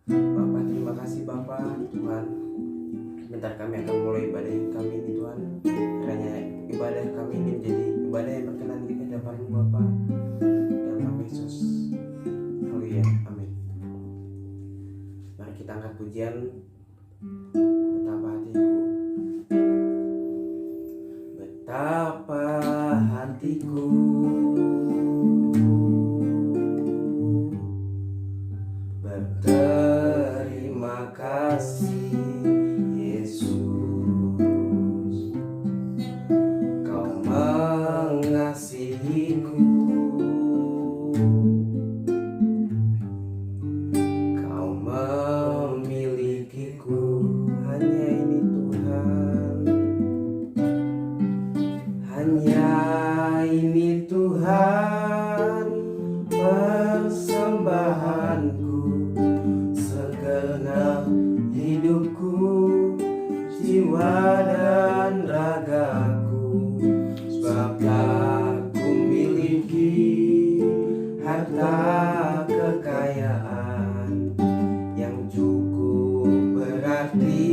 Bapak, terima kasih Bapak, Tuhan. Sebentar kami akan mulai ibadah kami ini Tuhan. Kiranya ibadah kami ini menjadi ibadah yang berkenan di hadapan-Mu Bapak. Dalam nama Yesus. Haleluya. Amin. Mari kita angkat pujian Betapa hatiku berterima kasih Yesus, Kau mengasihiku, Kau memilikiku. Hanya ini Tuhan, hanya ini Tuhan, persembahanku, segenap hidupku, jiwa dan ragaku. Sebab aku miliki harta kekayaan yang cukup berarti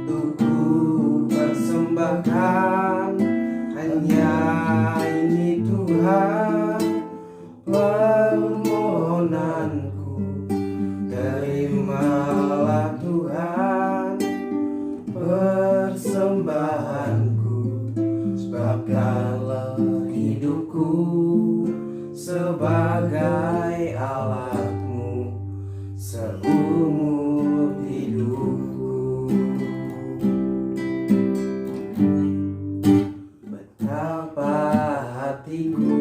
untuk ku persembahkan. Hanya ini Tuhan, permohonanku, terimalah Tuhan persembahanku. Sebab kalau hidupku sebagai alatmu seumur hidupku. Betapa hatiku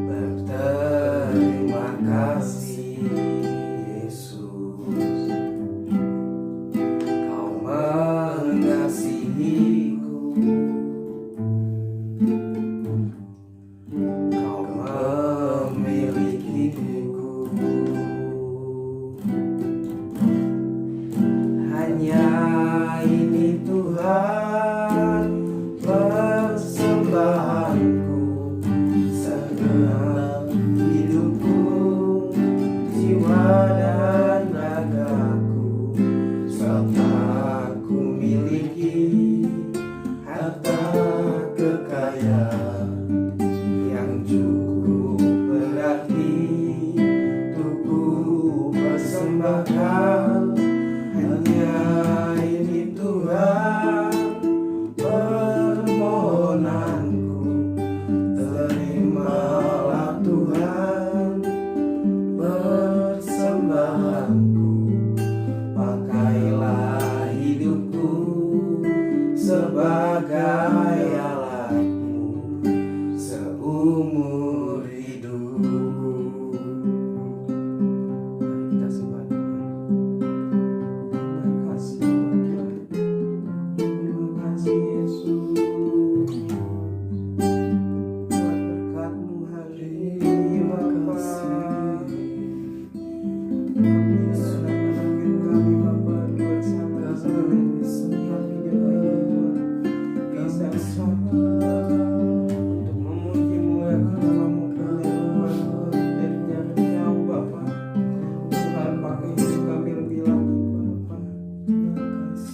berterima kasih Yesus, Kau mengasihiku, Kau memilikiku. Hanya ini Tuhan, persembahanku, segenap hidupku, jiwa dan ragaku. Serta aku miliki harta kekayaan yang cukup berarti untuk ku persembahkan. Hanya ini Tuhan, permohonanku, terimalah Tuhan persembahanku. Pakailah hidupku sebagai alatmu seumur hidupku. Mari kita sembah Tuhan. Terima kasih Tuhan, terima kasih Yesus, buat berkat-Mu hari ini Bapa. Kami serahkan kami Bapa, bersama-sama setiap hidup ini Tuhan. Bisa bersama untuk memuji-Mu ya namamu Tuhan, dari jauh Bapa. Tuhan pakai hidup kami lebih lagi Bapa.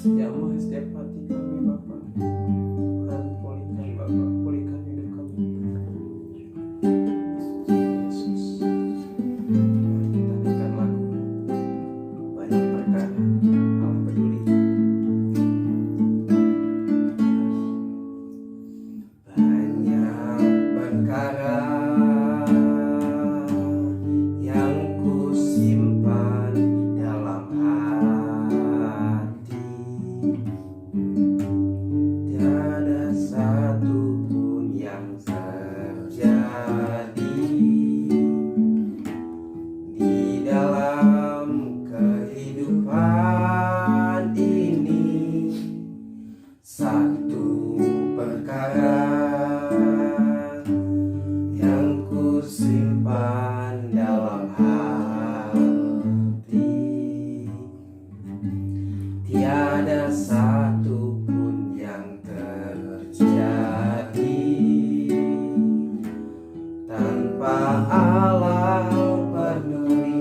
Jamah setiap hati kami Bapa. Tuhan pulihkan Bapa, pulihkan hidup kami Yesus. Mari kita nyanyikan lagu banyak perkara Allah peduli. Banyak perkara yang ku simpan dalam hati, tiada satu pun yang terjadi di dalam kehidupan ini. Satu perkara yang ku simpan dalam hati, tiada satu pun yang terjadi tanpa Allah peduli.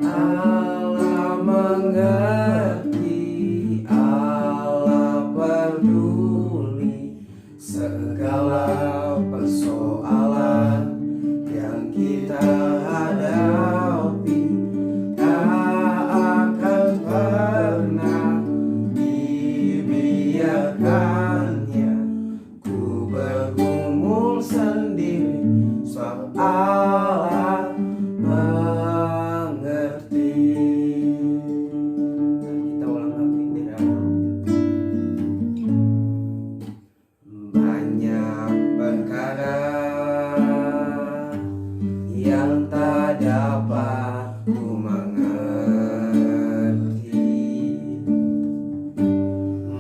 Allah mengerti, Allah peduli segala persoalan yang kita hadapi. Tak akan pernah dibiarkannya ku bergumul sendiri, sebab Allah mengerti. Kita ulang lagi dari awal. Banyak perkara yang tak dapat ku mengerti,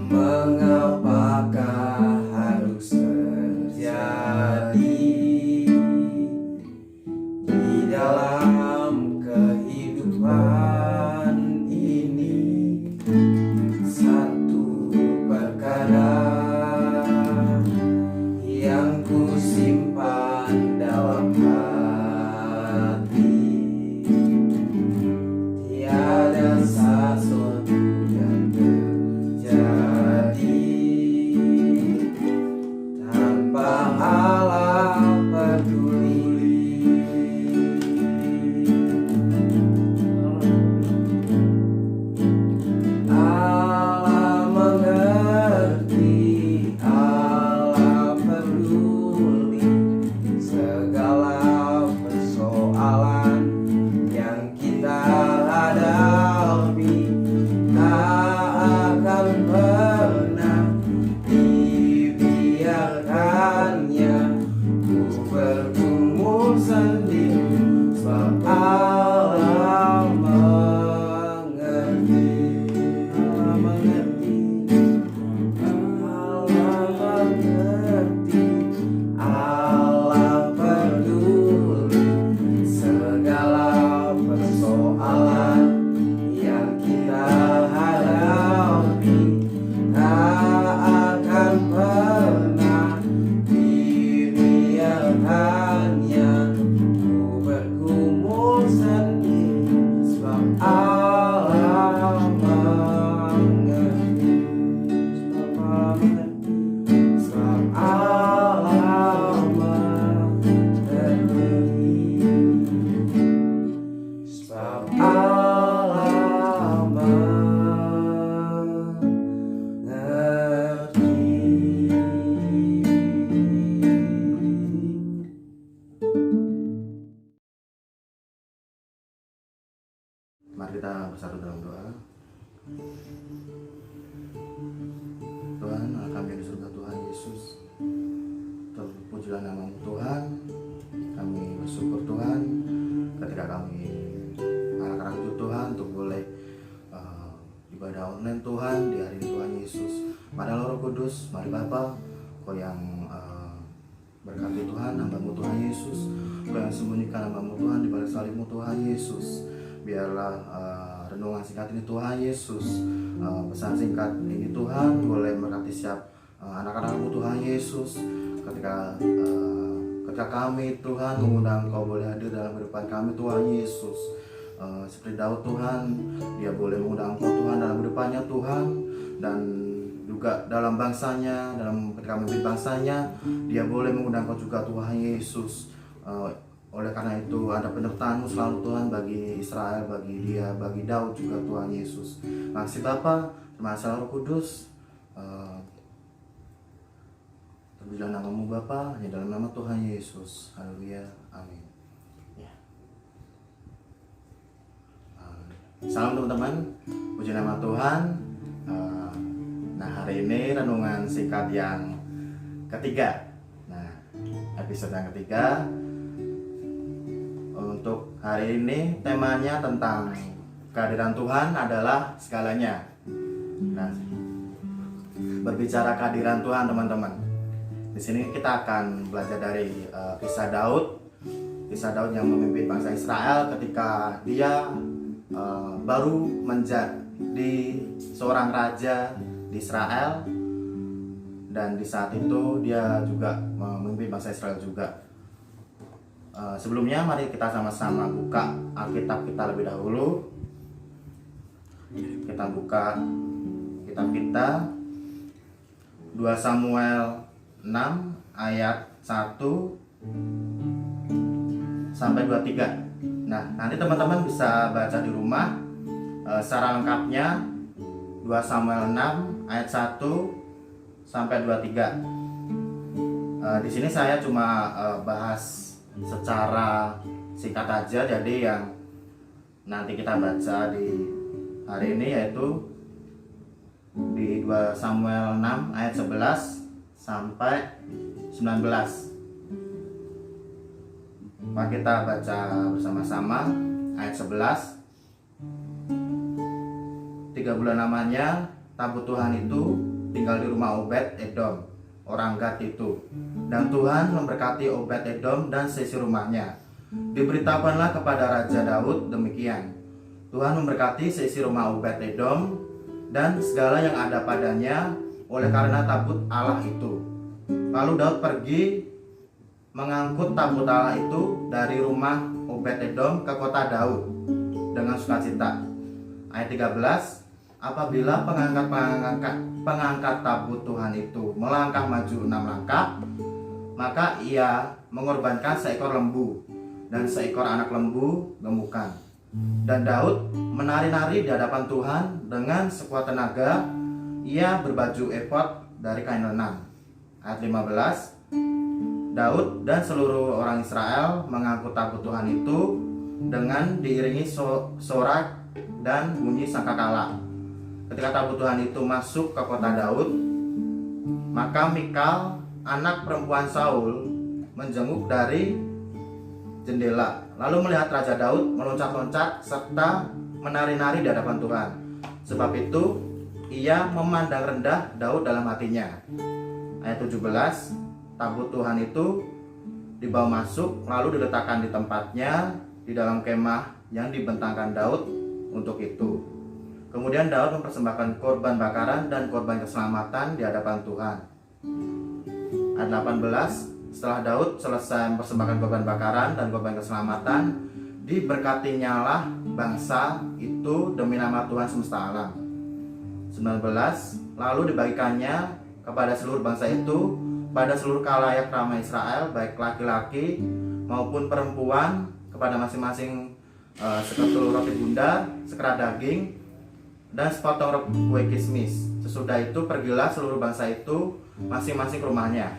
mengapakah harus terjadi di dalam kehidupan ini. Satu perkara yang ku simpan dalam hati, tiada sesuatu yang terjadi tanpa Allah peduli. Allah mengerti, Allah peduli segala persoalan yang kita hadapi. Tak akan pernah dibiarkannya ku bergumul sendiri, sebab Allah mengerti. Allah mengerti, Allah mengerti, Allah peduli segala persoalan yang kita hadapi. Tak akan pernah dibiarkannya ku bergumul sendiri, sebab Allah mengerti. Sebab Allah mengerti. Sebab Allah mengerti. Mari kita bersatu dalam doa. Tuhan, kami di surga Tuhan Yesus, terpujilah namamu Tuhan. Kami bersyukur Tuhan ketika kami anak-anak itu Tuhan untuk boleh ibadah online Tuhan di hari ini Tuhan Yesus. Mari Roh Kudus, mari Bapa, Kau yang berkati Tuhan hamba-Mu Tuhan Yesus, Kau yang sembunyikan hamba-Mu Tuhan di balik salib-Mu Tuhan Yesus. Biarlah renungan singkat ini Tuhan Yesus, pesan singkat ini Tuhan boleh berkati setiap anak-anak-Mu Tuhan Yesus. Ketika kami Tuhan mengundang Kau boleh hadir dalam kehidupan kami Tuhan Yesus. Seperti Daud Tuhan, dia boleh mengundang Kau Tuhan dalam kehidupannya Tuhan, dan juga dalam bangsanya, dalam ketika memimpin bangsanya, dia boleh mengundang Kau juga Tuhan Yesus. Oleh karena itu ada penyertaan-Mu selalu Tuhan bagi Israel, bagi dia, bagi Daud juga Tuhan Yesus. Makasih Bapa, terima kasih Roh Kudus. Terpujilah namamu Bapa, hanya dalam nama Tuhan Yesus. Haleluya, amin. Ya. Salam teman-teman, puji nama Tuhan. Nah, hari ini renungan singkat yang ketiga. Nah, episode yang ketiga. Untuk hari ini temanya tentang kehadiran Tuhan adalah segalanya. Nah, berbicara kehadiran Tuhan teman-teman, di sini kita akan belajar dari kisah Daud yang memimpin bangsa Israel ketika dia baru menjadi seorang raja di Israel. dan di saat itu dia juga memimpin bangsa Israel juga. Sebelumnya mari kita sama-sama buka Alkitab kita lebih dahulu. Kita buka kitab kita 2 Samuel 6 ayat 1 sampai 23. Nah, nanti teman-teman bisa baca di rumah secara lengkapnya 2 Samuel 6 ayat 1 sampai 23. Di sini saya cuma bahas secara singkat aja, jadi yang nanti kita baca di hari ini yaitu di 2 Samuel 6 ayat 11 sampai 19. Mari kita baca bersama-sama ayat 11. 3 bulan lamanya tabut Tuhan itu tinggal di rumah Obed Edom, orang Gad itu. Dan Tuhan memberkati Obed Edom dan seisi rumahnya. Diberitakanlah kepada Raja Daud demikian: Tuhan memberkati seisi rumah Obed Edom dan segala yang ada padanya oleh karena tabut Allah itu. Lalu Daud pergi mengangkut tabut Allah itu dari rumah Obed Edom ke kota Daud dengan sukacita. Ayat 13, apabila pengangkat tabut Tuhan itu melangkah maju 6 langkah, maka ia mengorbankan seekor lembu dan seekor anak lembu gemukan. Dan Daud menari-nari di hadapan Tuhan dengan sekuat tenaga. Ia berbaju efod dari kain lenan. Ayat 15, Daud dan seluruh orang Israel mengangkut tabut Tuhan itu dengan diiringi sorak dan bunyi sangkakala. Ketika tabut Tuhan itu masuk ke kota Daud, maka Mikal, anak perempuan Saul, menjenguk dari jendela, lalu melihat Raja Daud meloncat-loncat serta menari-nari di hadapan Tuhan. Sebab itu ia memandang rendah Daud dalam hatinya. Ayat 17, tabut Tuhan itu dibawa masuk lalu diletakkan di tempatnya di dalam kemah yang dibentangkan Daud untuk itu. Kemudian Daud mempersembahkan korban bakaran dan korban keselamatan di hadapan Tuhan. Ayat 18, setelah Daud selesai mempersembahkan korban bakaran dan korban keselamatan, diberkatinyalah bangsa itu demi nama Tuhan semesta alam. 19, lalu dibagikannya kepada seluruh bangsa itu, pada seluruh khalayak ramai Israel, baik laki-laki maupun perempuan, kepada masing-masing seketul roti bundar, sekerat daging, dan sepotong kue kismis. Sesudah itu pergilah seluruh bangsa itu masing-masing ke rumahnya.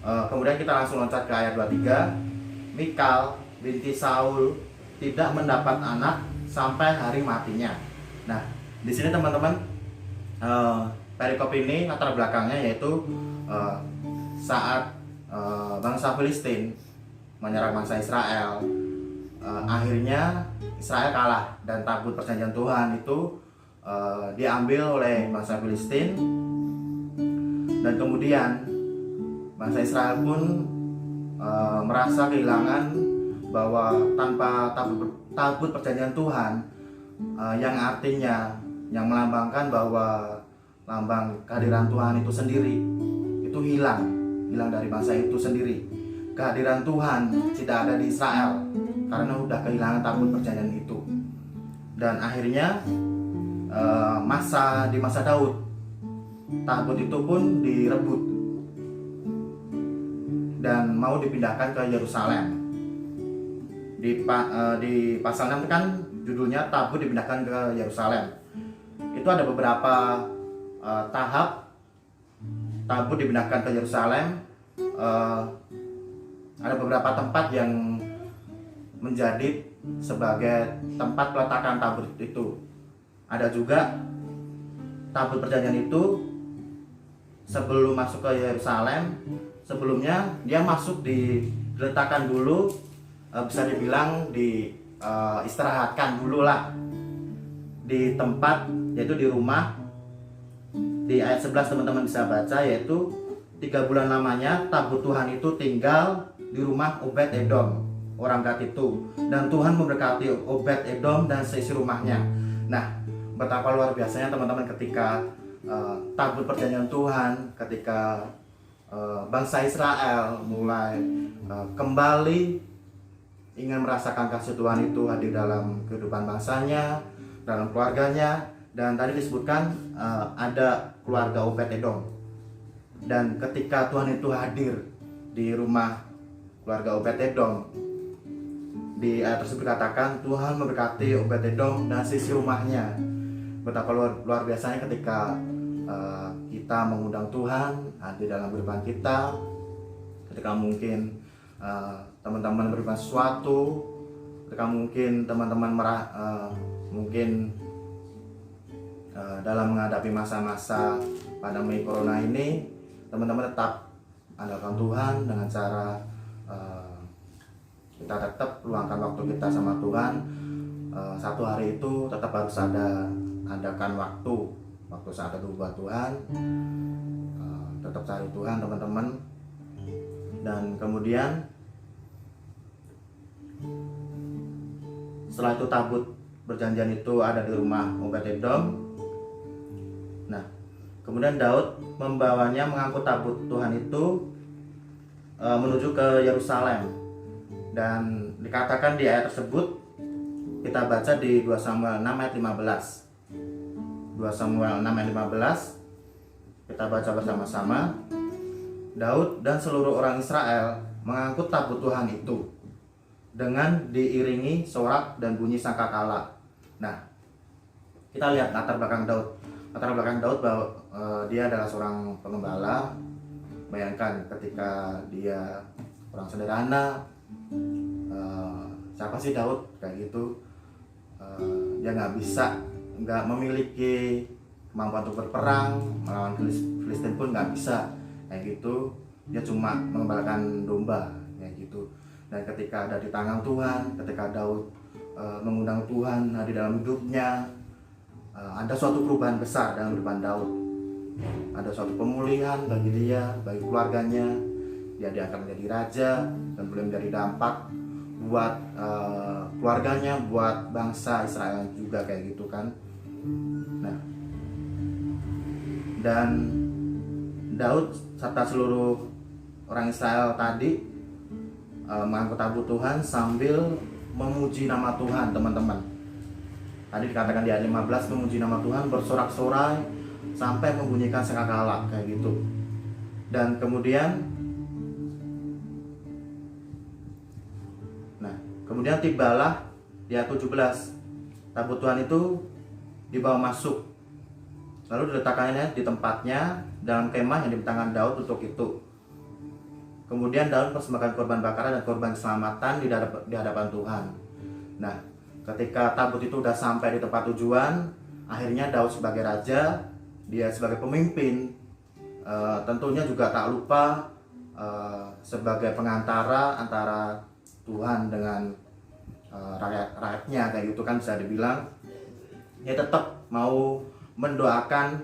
Kemudian kita langsung loncat ke ayat 23. Mikal binti Saul tidak mendapat anak sampai hari matinya. Nah, di sini teman-teman, perikop ini latar belakangnya yaitu saat bangsa Filistin menyerang bangsa Israel. Akhirnya Israel kalah dan tabut perjanjian Tuhan itu diambil oleh bangsa Filistin, dan kemudian bangsa Israel pun merasa kehilangan bahwa tanpa tabut perjanjian Tuhan, yang artinya yang melambangkan bahwa lambang kehadiran Tuhan itu sendiri itu hilang dari bangsa itu sendiri. Kehadiran Tuhan tidak ada di Israel karena sudah kehilangan tabut perjanjian itu. Dan akhirnya di masa Daud, tabut itu pun direbut dan mau dipindahkan ke Yerusalem. Di pasal 6 kan judulnya tabut dipindahkan ke Yerusalem. Itu ada beberapa tahap tabut dipindahkan ke Yerusalem. Ada beberapa tempat yang menjadi sebagai tempat peletakan tabut itu. Ada juga tabut perjanjian itu sebelum masuk ke Yerusalem, sebelumnya dia masuk diletakkan dulu, bisa dibilang istirahatkan dulu lah di tempat, yaitu di rumah. Di ayat 11 teman-teman bisa baca, yaitu 3 bulan lamanya tabut Tuhan itu tinggal di rumah Obed Edom, orang Gad itu, dan Tuhan memberkati Obed Edom dan seisi rumahnya. Nah, betapa luar biasanya teman-teman ketika tabut perjanjian Tuhan, ketika bangsa Israel mulai kembali ingin merasakan kasih Tuhan itu hadir dalam kehidupan bangsanya, dalam keluarganya. Dan tadi disebutkan ada keluarga Obed-Edom, dan ketika Tuhan itu hadir di rumah keluarga Obed-Edom, di ayat tersebut katakan Tuhan memberkati Obed-Edom dan sisi rumahnya. Betapa luar biasanya ketika kita mengundang Tuhan hadir dalam kehidupan kita. Ketika mungkin teman-teman beriman sesuatu, ketika mungkin teman-teman mungkin dalam menghadapi masa-masa pandemi corona ini, teman-teman tetap andalkan Tuhan dengan cara kita tetap luangkan waktu kita sama Tuhan. Satu hari itu tetap harus adakan waktu saat teduh buat Tuhan. Tetap cari Tuhan teman-teman. Dan kemudian setelah itu tabut perjanjian itu ada di rumah Obed-Edom. Nah, kemudian Daud membawanya, mengangkut tabut Tuhan itu menuju ke Yerusalem. Dan dikatakan di ayat tersebut, kita baca di 2 Samuel 6 ayat 15. 2 Samuel 6 ayat 15, kita baca bersama-sama. Daud dan seluruh orang Israel mengangkut tabut Tuhan itu dengan diiringi sorak dan bunyi sangkakala. Nah, kita lihat latar belakang Daud. Latar belakang Daud bahwa dia adalah seorang pengembala. Bayangkan ketika dia orang sederhana, siapa sih Daud kayak gitu? Dia nggak memiliki kemampuan untuk berperang, melawan Filistin pun nggak bisa kayak gitu. Dia cuma mengembalakan domba kayak gitu. Dan ketika ada di tangan Tuhan, ketika Daud mengundang Tuhan di dalam hidupnya, ada suatu perubahan besar dalam kehidupan Daud. Ada suatu pemulihan bagi dia, bagi keluarganya. Dia diangkat menjadi raja dan boleh menjadi dampak buat keluarganya, buat bangsa Israel juga kayak gitu kan. Nah, dan Daud serta seluruh orang Israel tadi mengangkut tabut Tuhan sambil memuji nama Tuhan, teman-teman. Tadi dikatakan di ayat 15, memuji nama Tuhan, bersorak-sorai sampai membunyikan sangkakala kayak gitu. Dan kemudian tibalah di ayat 17, tabut Tuhan itu dibawa masuk, lalu diletakkannya di tempatnya dalam kemah yang dibentangkan Daud untuk itu. Kemudian Daud persembahkan korban bakaran dan korban keselamatan di hadapan Tuhan. Nah, ketika tabut itu sudah sampai di tempat tujuan, akhirnya Daud sebagai raja, dia sebagai pemimpin, tentunya juga tak lupa sebagai pengantara antara Tuhan dengan rakyatnya kayak gitu kan, bisa dibilang dia tetap mau mendoakan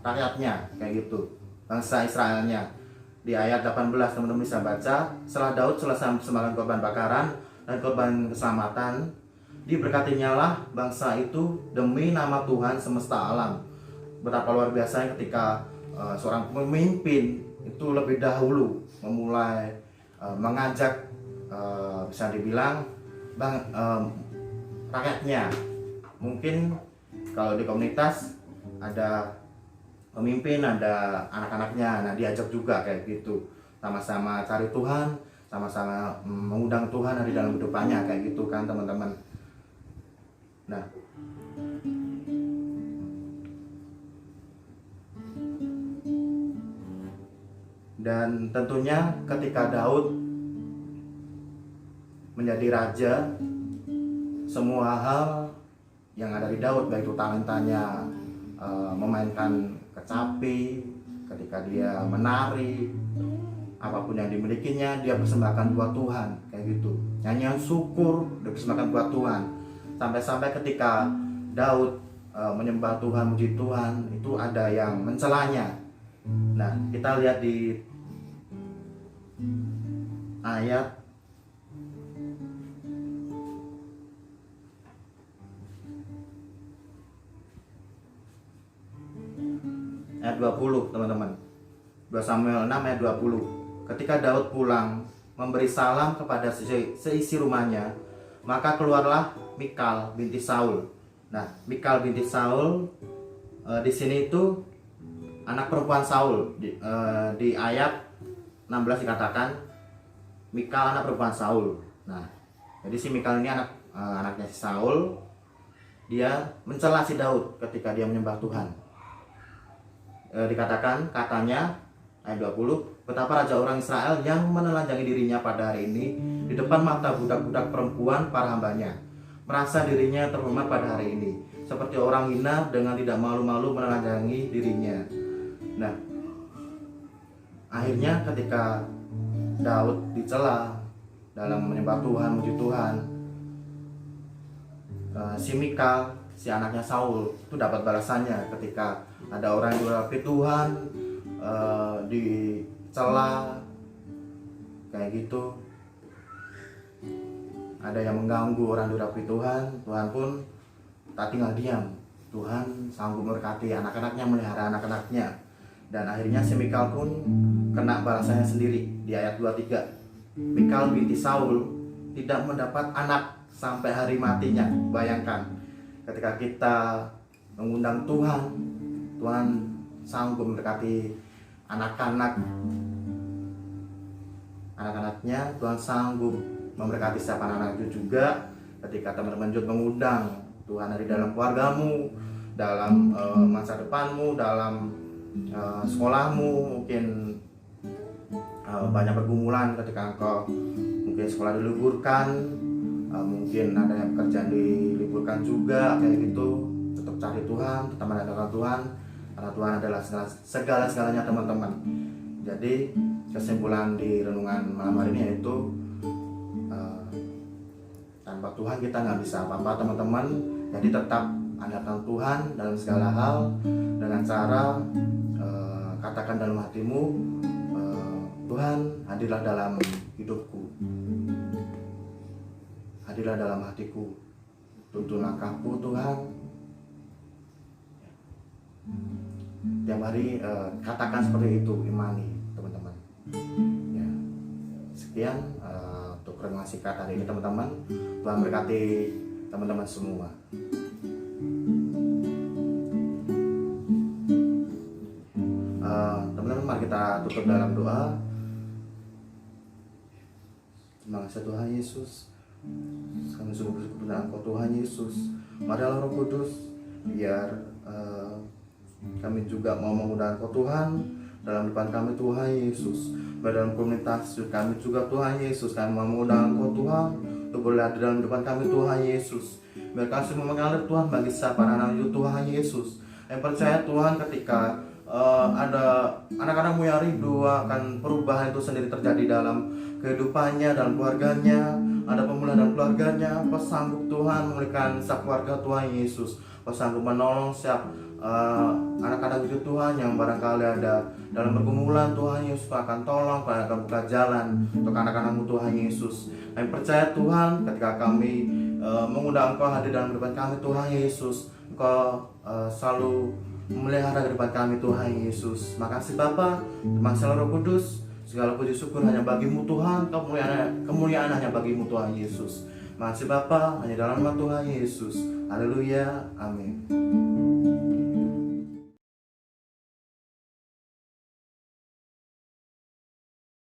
rakyatnya kayak gitu, bangsa Israelnya. Di ayat 18 teman-teman bisa baca, setelah Daud selesai mempersembahkan korban bakaran dan korban keselamatan, diberkatinyalah bangsa itu demi nama Tuhan semesta alam. Betapa luar biasa ketika seorang pemimpin itu lebih dahulu memulai mengajak bisa dibilang rakyatnya. Mungkin kalau di komunitas ada pemimpin, ada anak-anaknya, nah diajak juga kayak gitu, sama-sama cari Tuhan, sama-sama mengundang Tuhan di dalam hidupannya kayak gitu kan teman-teman. Nah, dan tentunya ketika Daud menjadi raja, semua hal yang ada di Daud, baik itu talentanya memainkan kecapi, ketika dia menari, apapun yang dimilikinya dia persembahkan buat Tuhan kayak gitu. Nyanyian syukur dipersembahkan buat Tuhan. Sampai-sampai ketika Daud menyembah Tuhan, muji Tuhan, itu ada yang mencelanya. Nah, kita lihat di ayat ayat 20 teman-teman. 2 Samuel 6 ayat 20. Ketika Daud pulang memberi salam kepada seisi rumahnya, maka keluarlah Mikal binti Saul. Nah, Mikal binti Saul di sini itu anak perempuan Saul. Di ayat 16 dikatakan Mikal anak perempuan Saul. Nah, jadi si Mikal ini anaknya si Saul. Dia mencela si Daud ketika dia menyembah Tuhan. Dikatakan katanya ayat 20, betapa raja orang Israel yang menelanjangi dirinya pada hari ini di depan mata budak-budak perempuan para hambanya, merasa dirinya terhormat pada hari ini, seperti orang hina dengan tidak malu-malu menelanjangi dirinya. Nah, akhirnya ketika Daud dicela dalam menyembah Tuhan, memuji Tuhan, si Mikal, si anaknya Saul itu dapat balasannya ketika ada orang yang diurapi Tuhan, dicela kayak gitu, ada yang mengganggu orang diurapi Tuhan, Tuhan pun tak tinggal diam. Tuhan sanggup memberkati anak-anaknya, melihara anak-anaknya. Dan akhirnya si Mikal pun kena balasannya sendiri di ayat 23. Mikal binti Saul tidak mendapat anak sampai hari matinya. Bayangkan, ketika kita mengundang Tuhan, Tuhan sanggup memberkati anak-anaknya. Tuhan sanggup memberkati siapa anak itu juga. Ketika teman-teman juga mengundang Tuhan ada di dalam keluargamu, dalam masa depanmu, dalam sekolahmu, mungkin banyak pergumulan ketika engkau mungkin sekolah diliburkan, mungkin ada yang pekerjaan diliburkan juga kayak gitu. Tetap cari Tuhan, tetap mengandalkan Tuhan, karena Tuhan adalah segala-segalanya teman-teman. Jadi kesimpulan di renungan malam hari ini yaitu tanpa Tuhan kita nggak bisa apa-apa teman-teman. Jadi tetap andalkan Tuhan dalam segala hal dengan cara katakan dalam hatimu, Tuhan hadirlah dalam hidupku, hadirlah dalam hatiku, tuntun langkahku Tuhan. Tiap hari katakan seperti itu, imani teman-teman ya. Sekian untuk renungan singkat hari ini teman-teman. Tuhan berkati teman-teman semua. Teman-teman, mari kita tutup dalam doa. Terima kasih Tuhan Yesus, kami sungguh bersyukur pada Engkau Tuhan Yesus. Marilah Roh Kudus, biar kami juga mau mengundang Engkau Tuhan dalam depan kami Tuhan Yesus. Dalam komunitas kami juga Tuhan Yesus, kami mau mengundang Engkau Tuhan untuk berada dalam depan kami Tuhan Yesus. Biar kami semua mengalir Tuhan bagi siapa anak itu Tuhan Yesus yang percaya Tuhan, ketika ada anak-anakmu yang rindu akan perubahan itu sendiri terjadi dalam kehidupannya, dalam keluarganya, ada pemulihan dalam keluarganya. Kau sanggup Tuhan memulihkan setiap keluarga Tuhan Yesus. Kau sanggup menolong setiap anak-anak itu Tuhan yang barangkali ada dalam pergumulan Tuhan Yesus. Kau akan tolong, Kau akan buka jalan untuk anak-anakmu Tuhan Yesus. Kami percaya Tuhan, ketika kami mengundang Engkau hadir dalam depan kami Tuhan Yesus, Engkau selalu memelihara ke depan kami Tuhan Yesus. Makasih Bapa, terima kasih Roh Kudus. Segala puji syukur hanya bagimu Tuhan, kemuliaan hanya bagimu Tuhan Yesus. Makasih Bapa, hanya dalam nama Tuhan Yesus. Haleluya, amin.